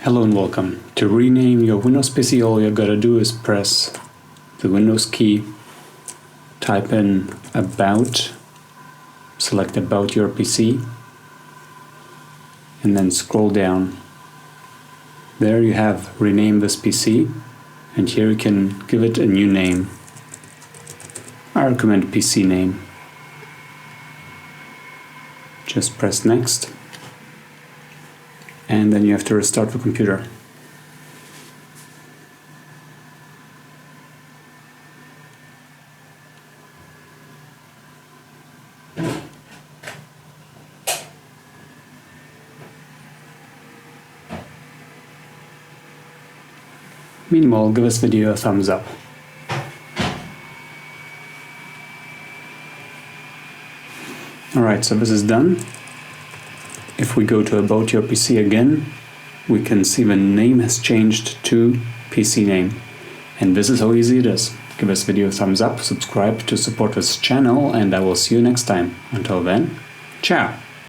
Hello and welcome. To rename your Windows PC, all you gotta do is press the Windows key, type in About, select About Your PC, and then scroll down. There you have Rename This PC, and here you can give it a new name. I recommend PC name. Just press Next, and then you have to restart the computer. Meanwhile, give this video a thumbs up. Alright, so this is done. If we go to About Your PC again, we can see the name has changed to PC name. And this is how easy it is. Give this video a thumbs up, subscribe to support this channel, and I will see you next time. Until then, ciao!